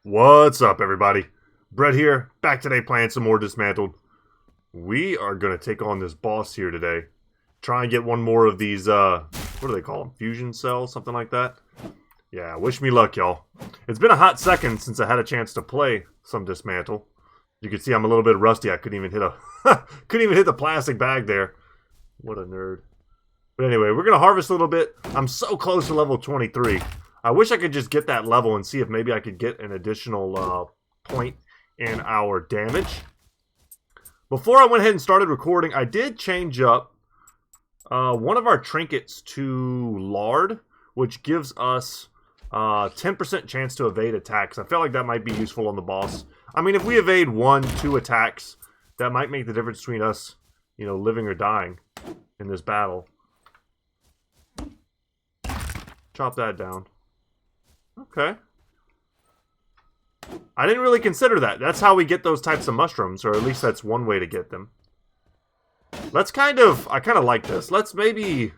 What's up, everybody? Brett here, back today playing some more Dismantled. We are going to take on this boss here today. Try and get one more of these, what do they call them? Fusion cells? Something like that? Yeah, wish me luck, y'all. It's been a hot second since I had a chance to play some Dismantle. You can see I'm a little bit rusty. I couldn't even hit couldn't even hit the plastic bag there. What a nerd. But anyway, we're going to harvest a little bit. I'm so close to level 23. I wish I could just get that level and see if maybe I could get an additional point in our damage. Before I went ahead and started recording, I did change up one of our trinkets to lard, which gives us 10% chance to evade attacks. I felt like that might be useful on the boss. I mean, if we evade 1-2 attacks, that might make the difference between us, you know, living or dying in this battle. Chop that down. Okay. I didn't really consider that. That's how we get those types of mushrooms, or at least that's one way to get them. Let's I kind of like this. Let's maybe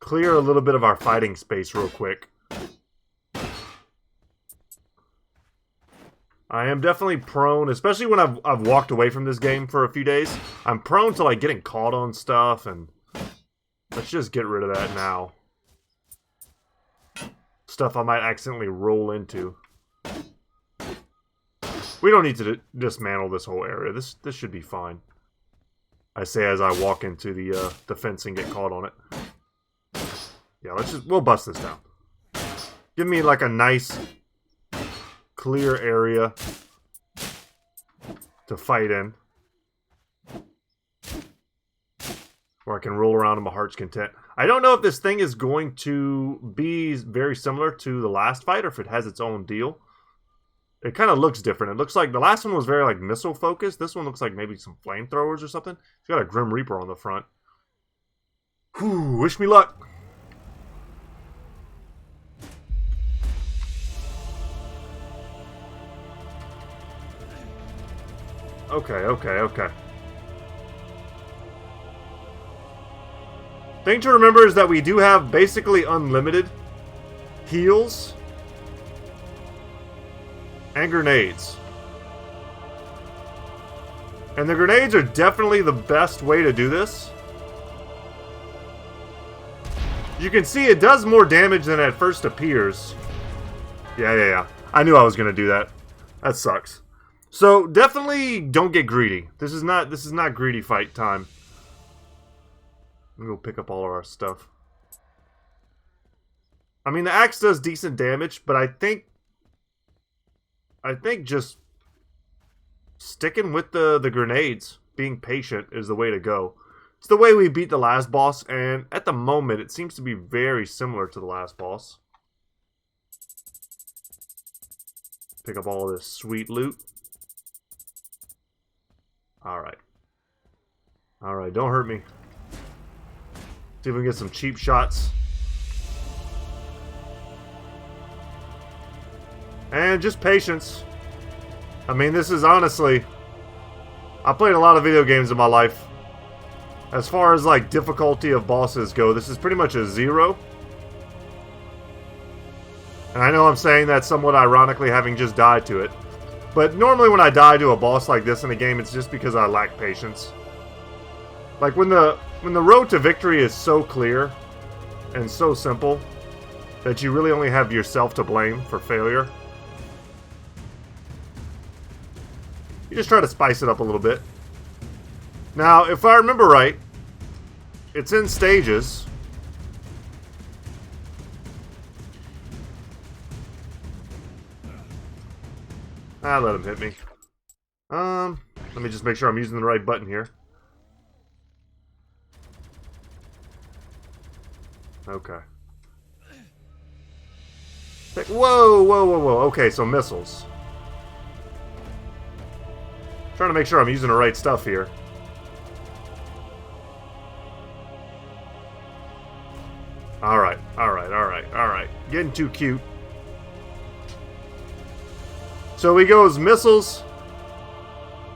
clear a little bit of our fighting space real quick. I am definitely prone, especially when I've walked away from this game for a few days. I'm prone to like getting caught on stuff, and let's just get rid of that now. Stuff I might accidentally roll into. We don't need to dismantle this whole area. This should be fine. I say as I walk into the fence and get caught on it. Yeah, we'll bust this down. Give me like a nice clear area to fight in, where I can roll around to my heart's content. I don't know if this thing is going to be very similar to the last fight, or if it has its own deal. It kind of looks different. It looks like the last one was very like missile focused. This one looks like maybe some flamethrowers or something. It's got a Grim Reaper on the front. Whew, wish me luck. Okay. Thing to remember is that we do have basically unlimited heals and grenades. And the grenades are definitely the best way to do this. You can see it does more damage than at first appears. Yeah. I knew I was going to do that. That sucks. So definitely don't get greedy. This is not greedy fight time. I'm gonna go pick up all of our stuff. I mean, the axe does decent damage, but I think just sticking with the grenades, being patient, is the way to go. It's the way we beat the last boss, and at the moment, it seems to be very similar to the last boss. Pick up all this sweet loot. Alright, don't hurt me. See if we can get some cheap shots. And just patience. I mean, this is honestly... I played a lot of video games in my life. As far as, like, difficulty of bosses go, this is pretty much a 0. And I know I'm saying that somewhat ironically, having just died to it. But normally when I die to a boss like this in a game, it's just because I lack patience. Like, when the road to victory is so clear and so simple that you really only have yourself to blame for failure, you just try to spice it up a little bit. Now, if I remember right, it's in stages. Let him hit me. Let me just make sure I'm using the right button here. Okay. Whoa. Okay, so missiles. Trying to make sure I'm using the right stuff here. Alright. Getting too cute. So he goes missiles,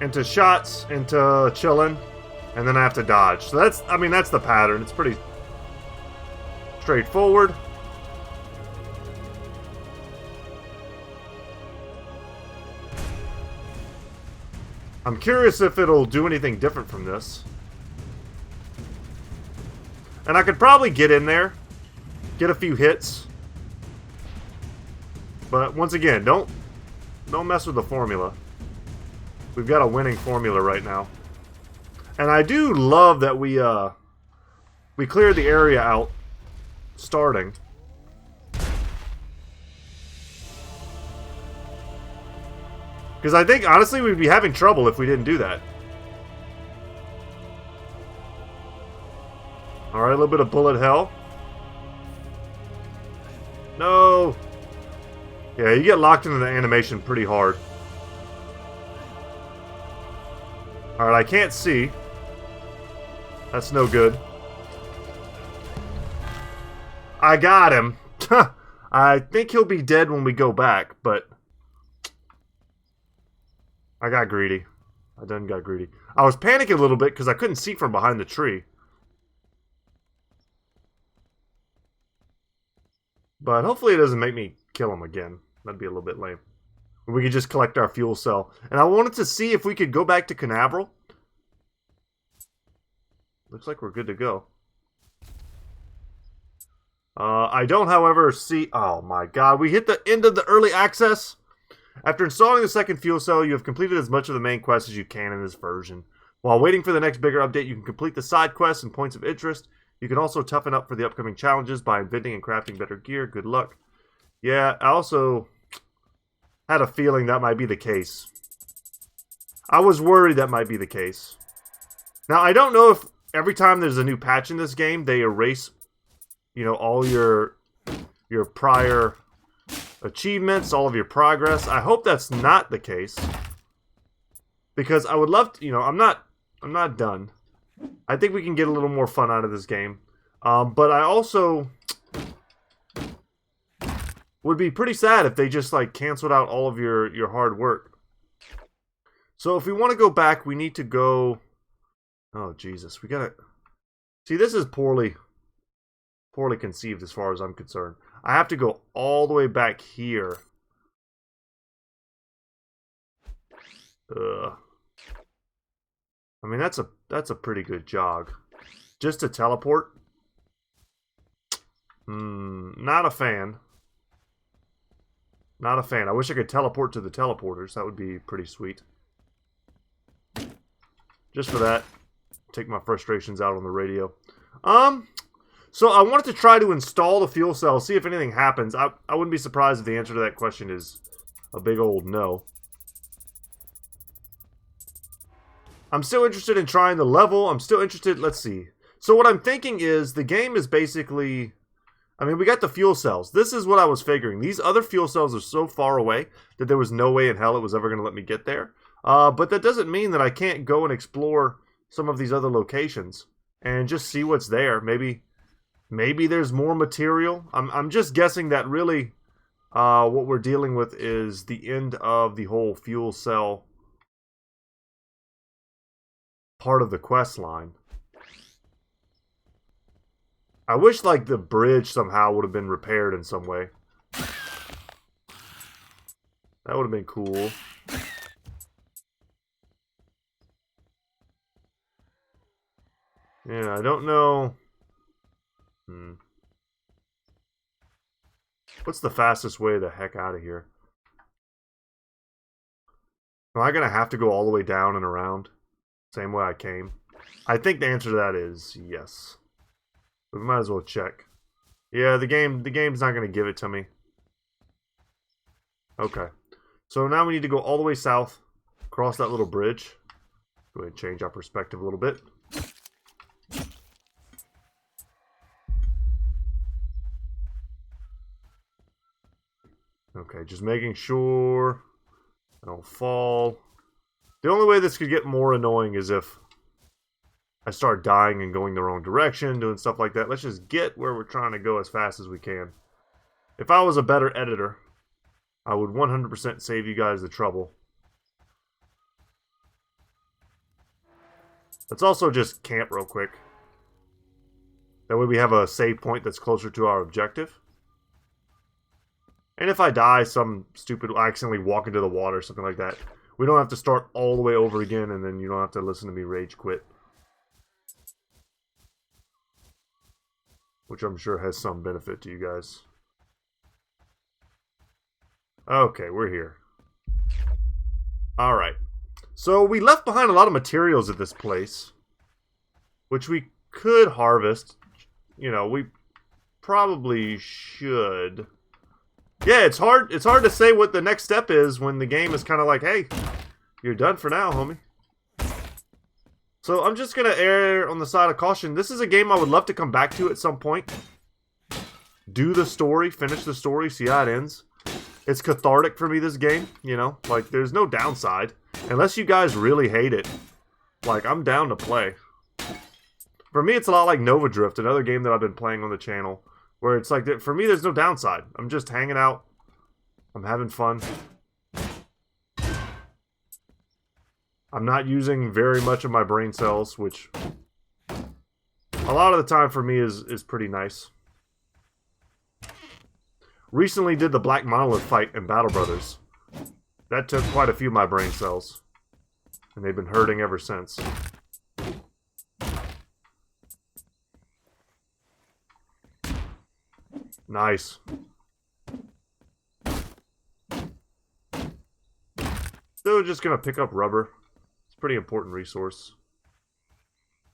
into shots, into chilling, and then I have to dodge. So that's the pattern. It's pretty straightforward. I'm curious if it'll do anything different from this. And I could probably get in there, get a few hits. But once again, don't mess with the formula. We've got a winning formula right now. And I do love that we cleared the area out starting. Because I think, honestly, we'd be having trouble if we didn't do that. Alright, a little bit of bullet hell. No! Yeah, you get locked into the animation pretty hard. Alright, I can't see. That's no good. I got him. I think he'll be dead when we go back, but... I got greedy. I done got greedy. I was panicking a little bit because I couldn't see from behind the tree. But hopefully it doesn't make me kill him again. That'd be a little bit lame. We could just collect our fuel cell. And I wanted to see if we could go back to Canaveral. Looks like we're good to go. I don't, however, see... Oh my god, we hit the end of the early access. After installing the second fuel cell, you have completed as much of the main quest as you can in this version. While waiting for the next bigger update, you can complete the side quests and points of interest. You can also toughen up for the upcoming challenges by inventing and crafting better gear. Good luck. Yeah, I also had a feeling that might be the case. I was worried that might be the case. Now, I don't know if every time there's a new patch in this game, they erase, you know, all your prior achievements, all of your progress. I hope that's not the case. Because I would love to, you know, I'm not done. I think we can get a little more fun out of this game. But I also would be pretty sad if they just, like, canceled out all of your hard work. So if we want to go back, we need to go... Oh, Jesus. We gotta... See, this is poorly conceived as far as I'm concerned. I have to go all the way back here. Ugh. I mean, that's a pretty good jog. Just to teleport? Not a fan. Not a fan. I wish I could teleport to the teleporters. That would be pretty sweet. Just for that. Take my frustrations out on the radio. So I wanted to try to install the fuel cell, see if anything happens. I wouldn't be surprised if the answer to that question is a big old no. I'm still interested in trying the level. I'm still interested... Let's see. So what I'm thinking is the game is basically... I mean, we got the fuel cells. This is what I was figuring. These other fuel cells are so far away that there was no way in hell it was ever going to let me get there. But that doesn't mean that I can't go and explore some of these other locations and just see what's there. Maybe there's more material. I'm just guessing that really what we're dealing with is the end of the whole fuel cell part of the quest line. I wish, like, the bridge somehow would have been repaired in some way. That would have been cool. Yeah, I don't know. What's the fastest way the heck out of here? Am I going to have to go all the way down and around? Same way I came? I think the answer to that is yes. We might as well check. Yeah, the game's not going to give it to me. Okay. So now we need to go all the way south, cross that little bridge. Go ahead and change our perspective a little bit. Okay, just making sure I don't fall. The only way this could get more annoying is if I start dying and going the wrong direction, doing stuff like that. Let's just get where we're trying to go as fast as we can. If I was a better editor, I would 100% save you guys the trouble. Let's also just camp real quick. That way we have a save point that's closer to our objective. And if I die, some stupid, I accidentally walk into the water or something like that, We don't have to start all the way over again, and then you don't have to listen to me rage quit. Which I'm sure has some benefit to you guys. Okay, we're here. Alright. So we left behind a lot of materials at this place, which we could harvest. You know, we probably should. Yeah, it's hard to say what the next step is when the game is kind of like, hey, you're done for now, homie. So I'm just going to err on the side of caution. This is a game I would love to come back to at some point. Do the story, finish the story, see how it ends. It's cathartic for me, this game, you know? Like, there's no downside. Unless you guys really hate it. Like, I'm down to play. For me, it's a lot like Nova Drift, another game that I've been playing on the channel. Where it's like, for me, there's no downside. I'm just hanging out. I'm having fun. I'm not using very much of my brain cells, which a lot of the time for me is pretty nice. Recently did the Black Monolith fight in Battle Brothers. That took quite a few of my brain cells. And they've been hurting ever since. Nice. Still just gonna pick up rubber. It's a pretty important resource.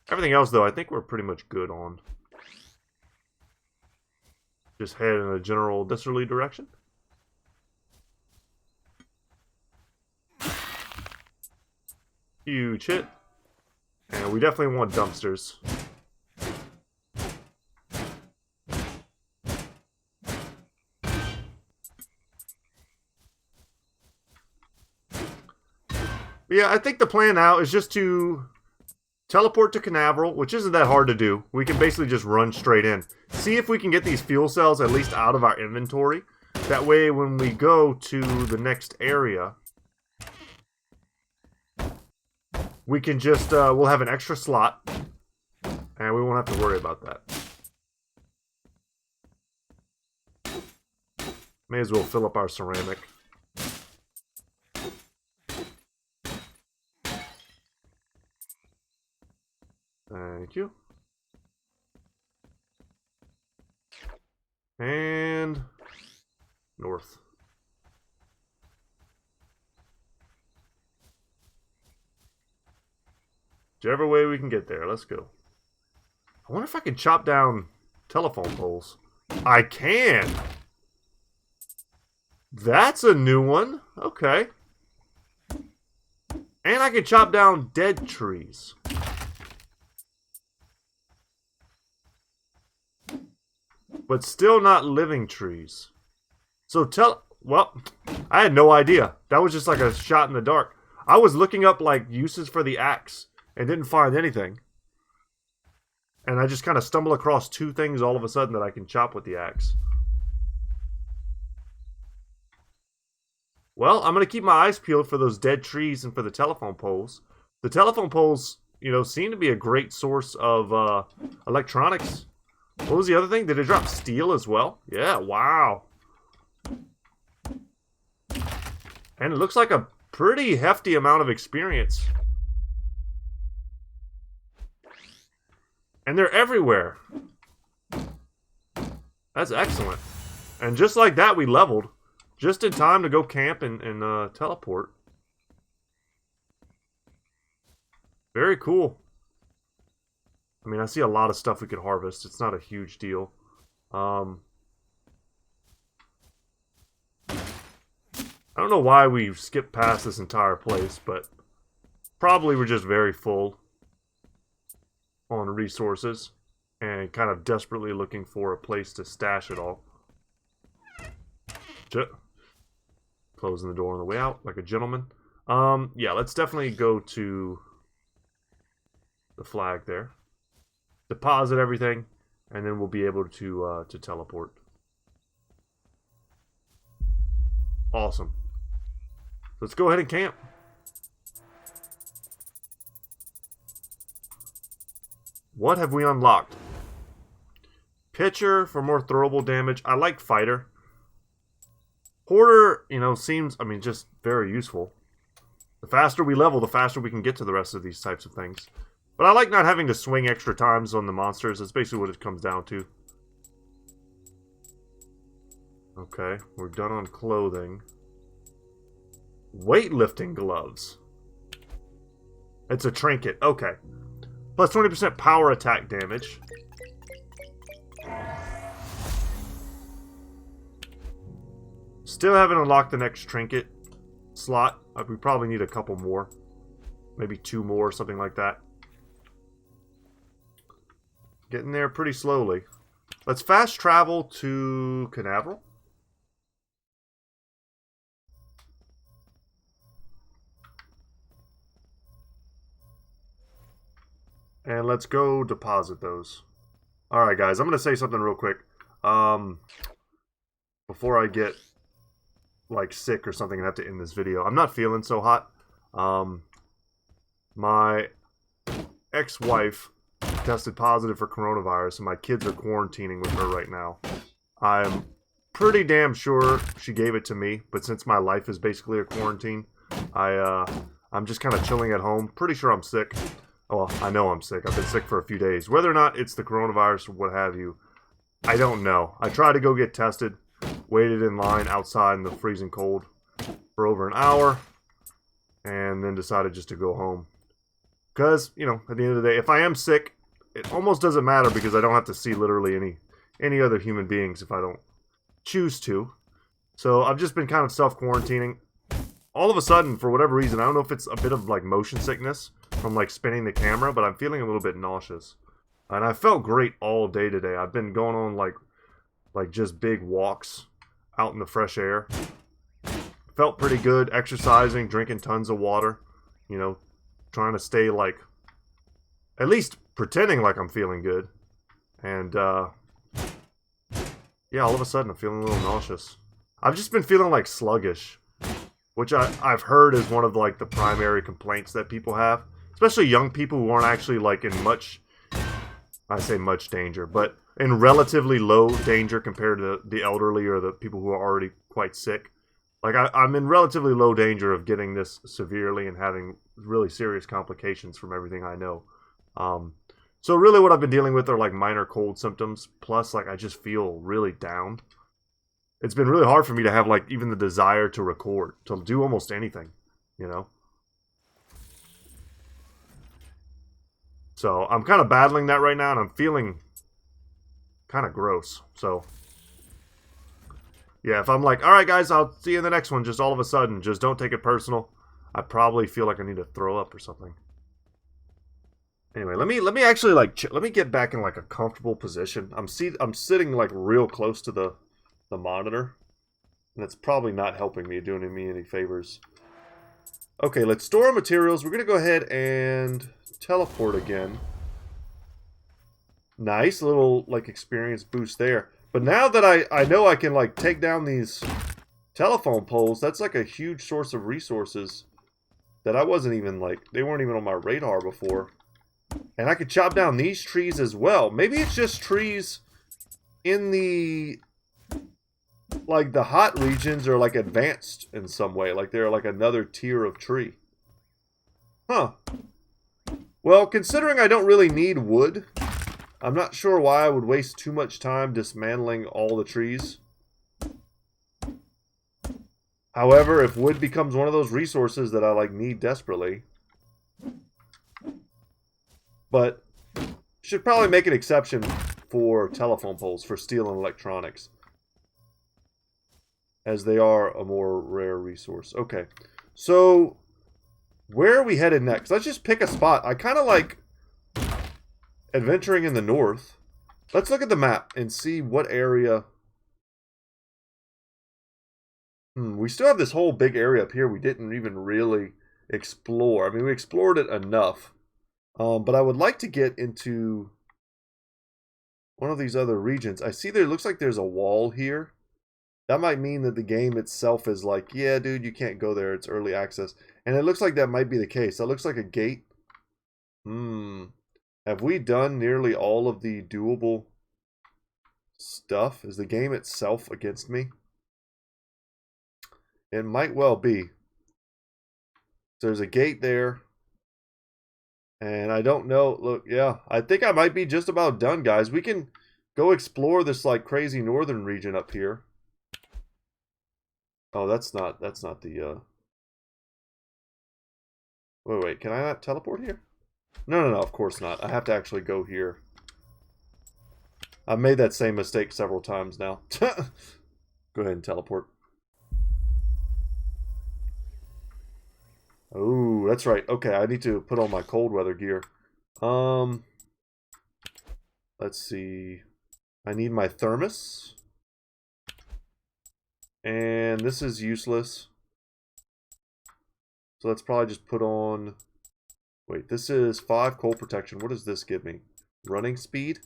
Everything else, though, I think we're pretty much good on. Just head in a general disorderly direction. Huge hit. And we definitely want dumpsters. Yeah, I think the plan now is just to teleport to Canaveral, which isn't that hard to do. We can basically just run straight in. See if we can get these fuel cells at least out of our inventory. That way, when we go to the next area, we can just, we'll have an extra slot. And we won't have to worry about that. May as well fill up our ceramic. Thank you. And north. Whichever way we can get there, let's go. I wonder if I can chop down telephone poles. I can! That's a new one. Okay. And I can chop down dead trees. But still not living trees. So well, I had no idea. That was just like a shot in the dark. I was looking up like uses for the axe and didn't find anything. And I just kind of stumbled across two things all of a sudden that I can chop with the axe. Well, I'm going to keep my eyes peeled for those dead trees and for the telephone poles. The telephone poles, you know, seem to be a great source of electronics. What was the other thing? Did it drop steel as well? Yeah, wow. And it looks like a pretty hefty amount of experience. And they're everywhere. That's excellent. And just like that, we leveled. Just in time to go camp and teleport. Very cool. I mean, I see a lot of stuff we could harvest. It's not a huge deal. I don't know why we skipped past this entire place, but probably we're just very full on resources and kind of desperately looking for a place to stash it all. Closing the door on the way out like a gentleman. Yeah, let's definitely go to the flag there. Deposit everything, and then we'll be able to teleport. Awesome. Let's go ahead and camp. What have we unlocked? Pitcher for more throwable damage. I like fighter. Hoarder, you know, seems, I mean, just very useful. The faster we level, the faster we can get to the rest of these types of things. But I like not having to swing extra times on the monsters. That's basically what it comes down to. Okay, we're done on clothing. Weightlifting gloves. It's a trinket. Okay. Plus 20% power attack damage. Still haven't unlocked the next trinket slot. We probably need a couple more. Maybe 2 more, something like that. Getting there pretty slowly. Let's fast travel to Canaveral. And let's go deposit those. Alright guys, I'm going to say something real quick. Before I get like sick or something and have to end this video. I'm not feeling so hot. My ex-wife tested positive for coronavirus and my kids are quarantining with her right now. I'm pretty damn sure she gave it to me, but since my life is basically a quarantine, I'm just kind of chilling at home. Pretty sure I'm sick. Well, I know I'm sick. I've been sick for a few days. Whether or not it's the coronavirus or what have you, I don't know. I tried to go get tested, waited in line outside in the freezing cold for over an hour, and then decided just to go home. Because, you know, at the end of the day, if I am sick, it almost doesn't matter because I don't have to see literally any other human beings if I don't choose to. So I've just been kind of self-quarantining. All of a sudden, for whatever reason, I don't know if it's a bit of like motion sickness from like spinning the camera, but I'm feeling a little bit nauseous. And I felt great all day today. I've been going on like just big walks out in the fresh air. Felt pretty good, exercising, drinking tons of water, you know, trying to stay like, at least pretending like I'm feeling good. And yeah, all of a sudden I'm feeling a little nauseous. I've just been feeling like sluggish, which I've heard is one of like the primary complaints that people have, especially young people who aren't actually like in much, I say much danger, but in relatively low danger compared to the elderly or the people who are already quite sick. Like I'm in relatively low danger of getting this severely and having really serious complications from everything I know. So really what I've been dealing with are like minor cold symptoms, plus like I just feel really down. It's been really hard for me to have like even the desire to record, to do almost anything, you know? So I'm kind of battling that right now and I'm feeling kind of gross. So yeah, if I'm like, all right guys, I'll see you in the next one, just all of a sudden, just don't take it personal. I probably feel like I need to throw up or something. Anyway, let me actually like let me get back in like a comfortable position. I'm sitting like real close to the monitor, and it's probably not helping me, doing me any favors. Okay, let's store our materials. We're gonna go ahead and teleport again. Nice little like experience boost there. But now that I know I can like take down these telephone poles, that's like a huge source of resources that I wasn't even like, they weren't even on my radar before. And I could chop down these trees as well. Maybe it's just trees in the like the hot regions are like advanced in some way, like they're like another tier of tree. Huh. Well, considering I don't really need wood, I'm not sure why I would waste too much time dismantling all the trees. However, if wood becomes one of those resources that I like need desperately, but should probably make an exception for telephone poles, for steel and electronics, as they are a more rare resource. Okay, so where are we headed next? Let's just pick a spot. I kind of like adventuring in the north. Let's look at the map and see what area. We still have this whole big area up here we didn't even really explore. I mean, we explored it enough. But I would like to get into one of these other regions. I see there looks like there's a wall here. That might mean that the game itself is like, yeah, dude, you can't go there. It's early access. And it looks like that might be the case. That looks like a gate. Have we done nearly all of the doable stuff? Is the game itself against me? It might well be. So there's a gate there. And I don't know. Look, yeah. I think I might be just about done, guys. We can go explore this, like, crazy northern region up here. Oh, that's not the, Wait, can I not teleport here? No, of course not. I have to actually go here. I've made that same mistake several times now. Go ahead and teleport. Oh, that's right. Okay, I need to put on my cold weather gear. Let's see. I need my thermos. And this is useless. So let's probably just put on... Wait, this is 5 cold protection. What does this give me? Running speed?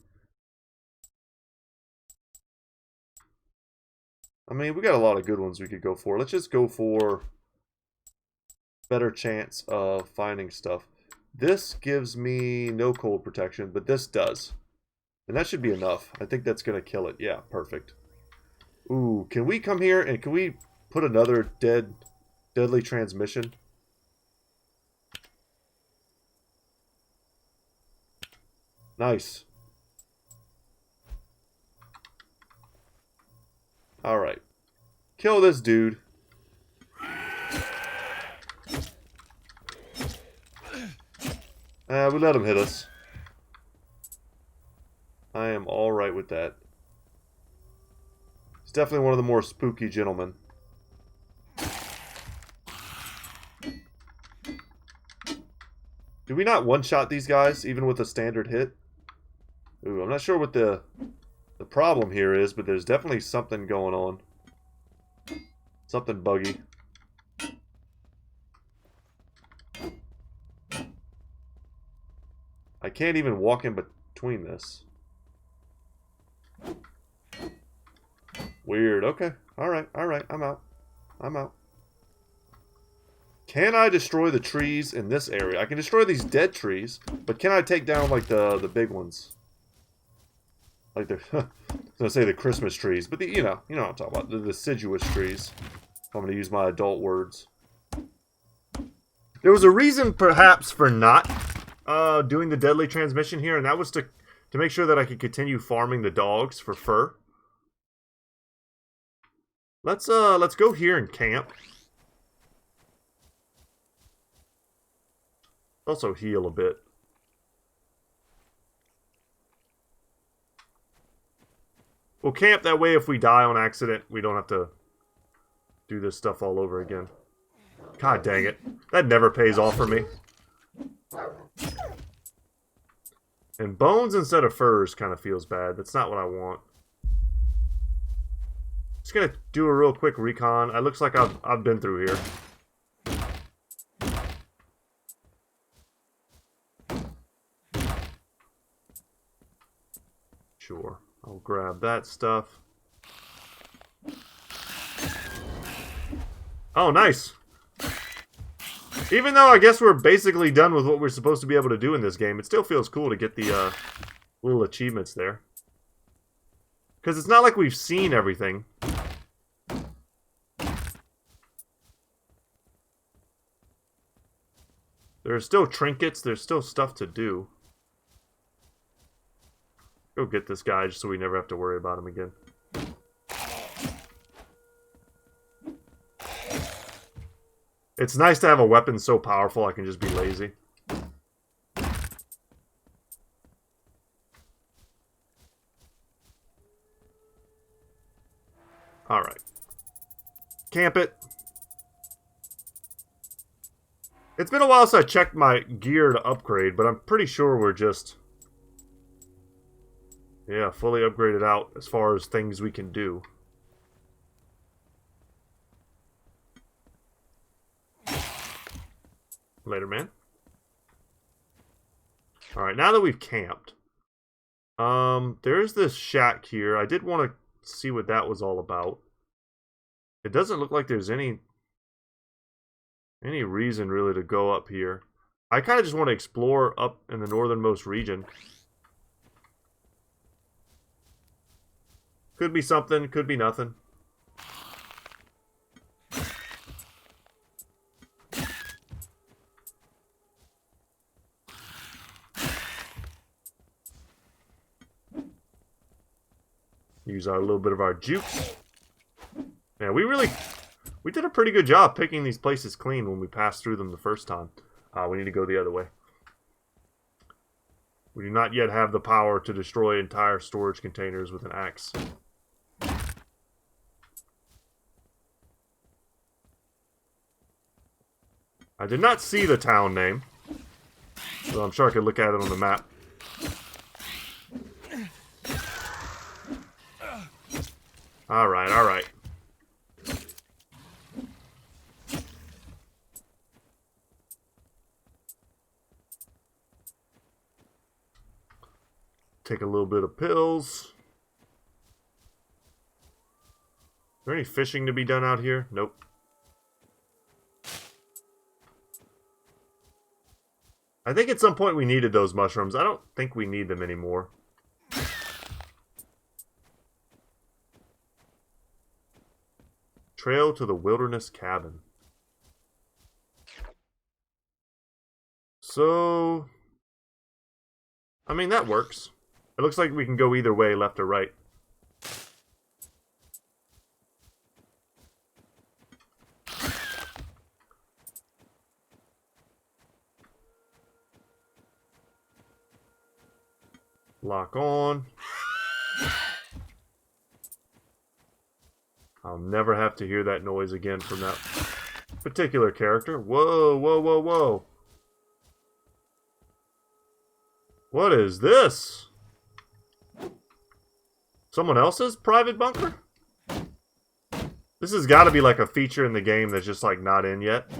I mean, we got a lot of good ones we could go for. Let's just go for better chance of finding stuff. This gives me no cold protection, but this does. And that should be enough. I think that's going to kill it. Yeah, perfect. Ooh, can we come here and can we put another deadly transmission? Nice. Alright. Kill this dude. We let him hit us. I am alright with that. He's definitely one of the more spooky gentlemen. Do we not one-shot these guys, even with a standard hit? Ooh, I'm not sure what the problem here is, but there's definitely something going on. Something buggy. I can't even walk in between this. Weird. Okay. Alright. I'm out. Can I destroy the trees in this area? I can destroy these dead trees, but can I take down, like, the big ones? Like the... I was going to say the Christmas trees, but you know what I'm talking about. The deciduous trees. I'm going to use my adult words. There was a reason, perhaps, for not doing the deadly transmission here, and that was to make sure that I could continue farming the dogs for fur. Let's go here and camp. Also heal a bit. We'll camp that way if we die on accident. We don't have to do this stuff all over again. God dang it. That never pays off for me. And bones instead of furs kind of feels bad. That's not what I want. Just gonna do a real quick recon. It looks like I've been through here. Sure. I'll grab that stuff. Oh, nice. Even though I guess we're basically done with what we're supposed to be able to do in this game, it still feels cool to get the little achievements there. Because it's not like we've seen everything. There are still trinkets, there's still stuff to do. Go get this guy just so we never have to worry about him again. It's nice to have a weapon so powerful I can just be lazy. Alright. Camp it. It's been a while since I checked my gear to upgrade, but I'm pretty sure we're just... yeah, fully upgraded out as far as things we can do. Later, man. Alright, now that we've camped. There's this shack here. I did want to see what that was all about. It doesn't look like there's any reason really to go up here. I kind of just want to explore up in the northernmost region. Could be something, could be nothing. Use our little bit of our jukes. Yeah, we did a pretty good job picking these places clean when we passed through them the first time. We need to go the other way. We do not yet have the power to destroy entire storage containers with an axe. I did not see the town name, so I'm sure I could look at it on the map. Alright, alright. Take a little bit of pills. Is there any fishing to be done out here? Nope. I think at some point we needed those mushrooms. I don't think we need them anymore. Trail to the wilderness cabin. So, I mean, that works. It looks like we can go either way, left or right. Lock on. I'll never have to hear that noise again from that particular character. Whoa, whoa, whoa, whoa. What is this? Someone else's private bunker? This has got to be like a feature in the game that's just like not in yet.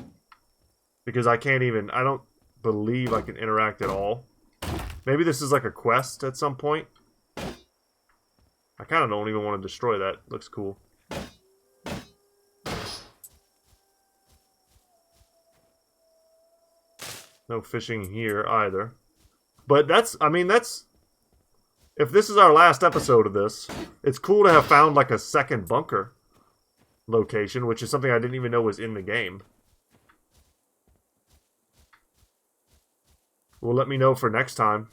Because I don't believe I can interact at all. Maybe this is like a quest at some point. I kind of don't even want to destroy that. Looks cool. No fishing here either. But if this is our last episode of this, it's cool to have found like a second bunker location, which is something I didn't even know was in the game. Well, let me know for next time,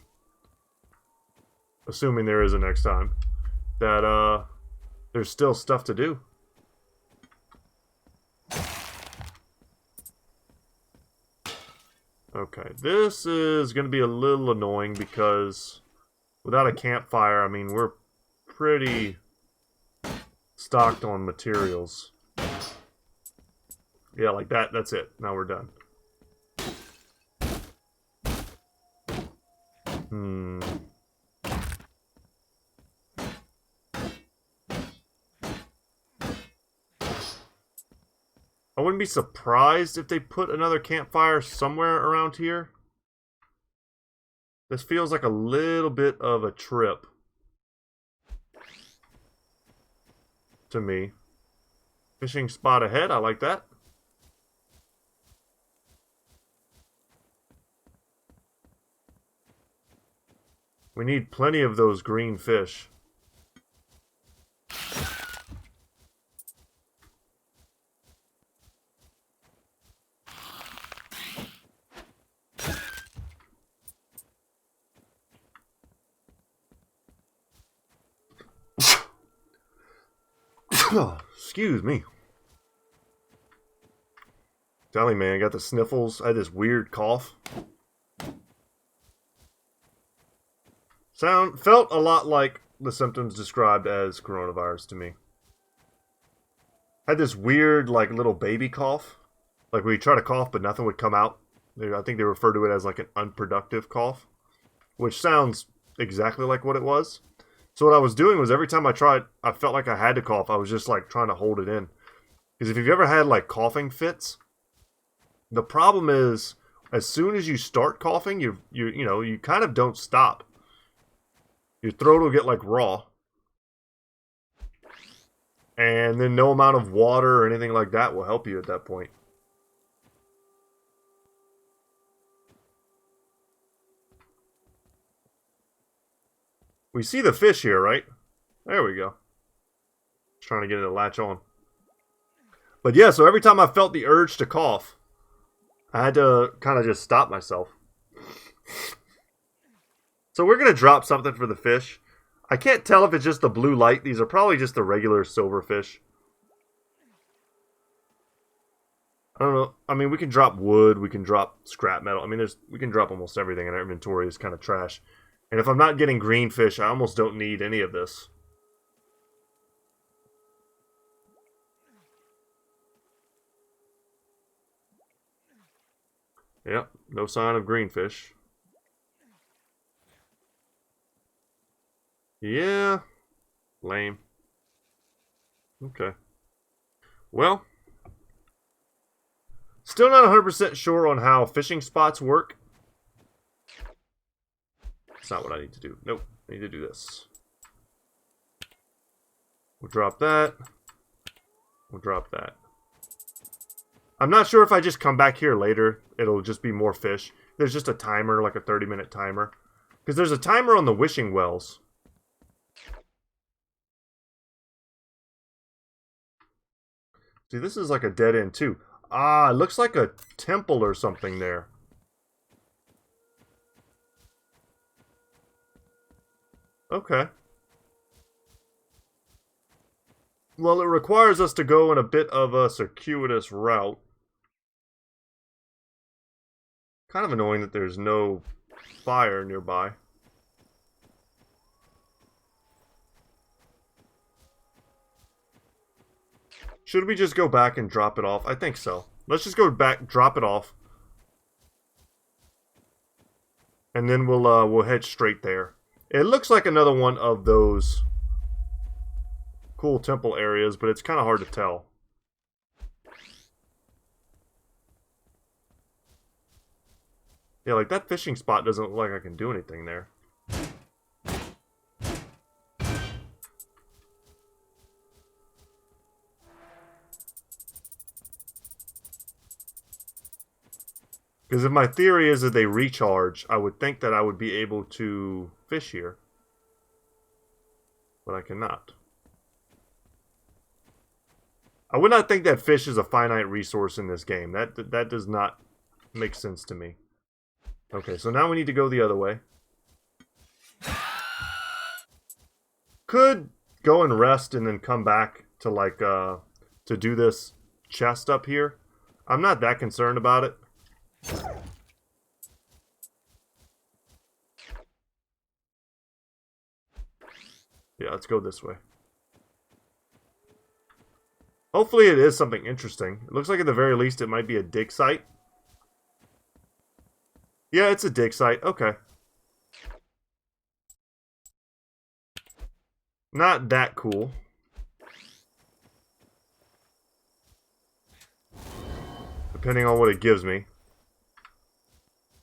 assuming there is a next time, that there's still stuff to do. Okay, this is going to be a little annoying because without a campfire, I mean, we're pretty stocked on materials. Yeah, like that, that's it. Now we're done. I wouldn't be surprised if they put another campfire somewhere around here. This feels like a little bit of a trip to me. Fishing spot ahead, I like that. We need plenty of those green fish. Excuse me. Tell me, man, I got the sniffles. I had this weird cough. Felt a lot like the symptoms described as coronavirus to me. Had this weird, like, little baby cough. Like, where you try to cough, but nothing would come out. I think they refer to it as, like, an unproductive cough. Which sounds exactly like what it was. So what I was doing was every time I tried, I felt like I had to cough. I was just, like, trying to hold it in. Because if you've ever had, like, coughing fits, the problem is, as soon as you start coughing, you kind of don't stop. Your throat will get, like, raw. And then no amount of water or anything like that will help you at that point. We see the fish here, right? There we go. Just trying to get it to latch on. But yeah, so every time I felt the urge to cough, I had to kind of just stop myself. So we're going to drop something for the fish. I can't tell if it's just the blue light. These are probably just the regular silverfish. I don't know. I mean, we can drop wood. We can drop scrap metal. I mean, we can drop almost everything in our inventory. It's kind of trash. And if I'm not getting green fish, I almost don't need any of this. Yep, no sign of green fish. Yeah, lame. Okay. Well, still not 100% sure on how fishing spots work. That's not what I need to do. Nope, I need to do this. We'll drop that. We'll drop that. I'm not sure if I just come back here later, it'll just be more fish. There's just a timer, like a 30-minute timer. Because there's a timer on the wishing wells. See, this is like a dead end too. Ah, it looks like a temple or something there. Okay. Well, it requires us to go in a bit of a circuitous route. Kind of annoying that there's no fire nearby. Should we just go back and drop it off? I think so. Let's just go back, drop it off. And then we'll head straight there. It looks like another one of those cool temple areas, but it's kind of hard to tell. Yeah, like that fishing spot doesn't look like I can do anything there. Because if my theory is that they recharge, I would think that I would be able to fish here. But I cannot. I would not think that fish is a finite resource in this game. That does not make sense to me. Okay, so now we need to go the other way. Could go and rest and then come back to like to do this chest up here. I'm not that concerned about it. Yeah, let's go this way. Hopefully it is something interesting. It looks like at the very least it might be a dig site. Yeah, it's a dig site. Okay. Not that cool. Depending on what it gives me.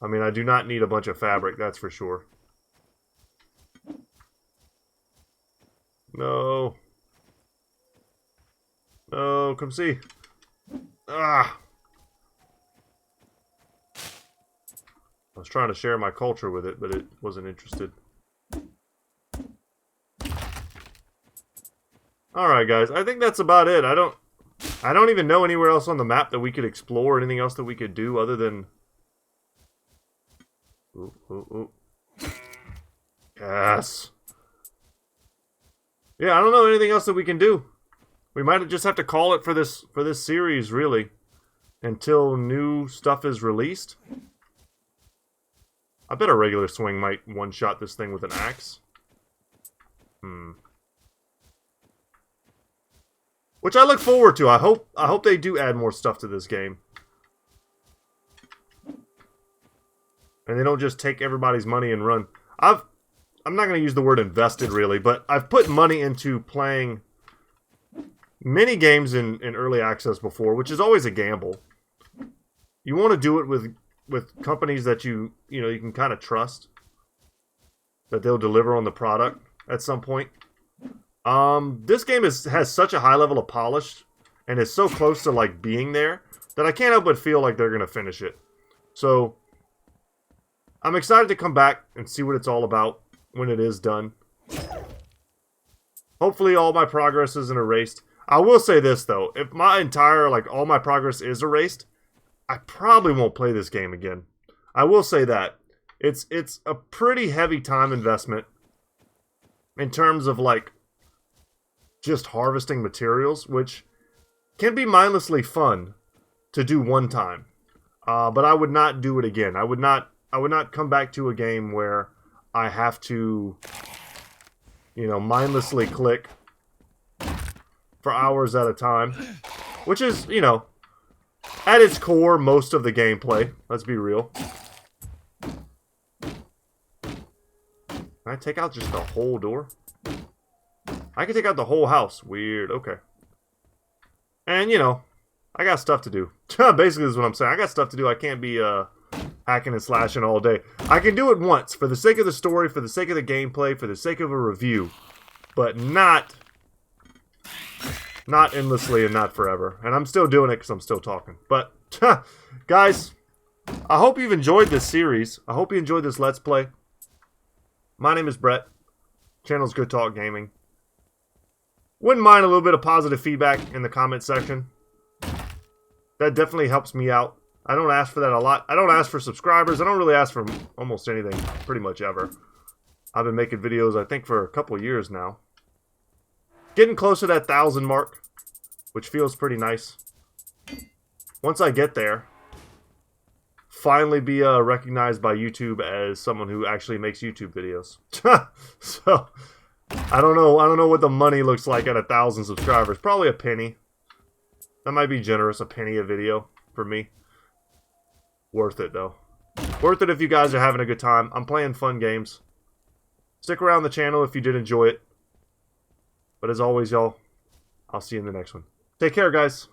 I mean, I do not need a bunch of fabric, that's for sure. No. No, come see. Ah. I was trying to share my culture with it, but it wasn't interested. Alright, guys. I think that's about it. I don't even know anywhere else on the map that we could explore, anything else that we could do other than... Ooh, ooh, ooh. Yes. Yeah, I don't know anything else that we can do. We might just have to call it for this series, really, until new stuff is released. I bet a regular swing might one-shot this thing with an axe. Which I look forward to. I hope they do add more stuff to this game. And they don't just take everybody's money and run. I'm not going to use the word invested, really, but I've put money into playing many games in early access before, which is always a gamble. You want to do it with companies that you can kind of trust, that they'll deliver on the product at some point. This game has such a high level of polish and is so close to like being there that I can't help but feel like they're going to finish it. So I'm excited to come back and see what it's all about when it is done. Hopefully all my progress isn't erased. I will say this though, if my entire, all my progress is erased, I probably won't play this game again. I will say that. It's a pretty heavy time investment. in terms of like just harvesting materials, which can be mindlessly fun to do one time. But I would not do it again. I would not come back to a game where I have to, you know, mindlessly click for hours at a time, which is, you know, at its core, most of the gameplay. Let's be real. Can I take out just the whole door? I can take out the whole house. Weird. Okay. And, you know, I got stuff to do. Basically, this is what I'm saying. I got stuff to do. I can't be hacking and slashing all day. I can do it once for the sake of the story, for the sake of the gameplay, for the sake of a review. But not endlessly and not forever. And I'm still doing it because I'm still talking. But, guys, I hope you've enjoyed this series. I hope you enjoyed this Let's Play. My name is Brett. Channel's Goodtalk Gaming. Wouldn't mind a little bit of positive feedback in the comment section. That definitely helps me out. I don't ask for that a lot. I don't ask for subscribers. I don't really ask for almost anything, pretty much ever. I've been making videos, I think, for a couple years now. Getting close to that 1,000 mark, which feels pretty nice. Once I get there, finally be recognized by YouTube as someone who actually makes YouTube videos. So, I don't know what the money looks like at 1,000 subscribers. Probably a penny. That might be generous, a penny a video for me. Worth it, though. Worth it if you guys are having a good time. I'm playing fun games. Stick around the channel if you did enjoy it. But as always, y'all, I'll see you in the next one. Take care, guys.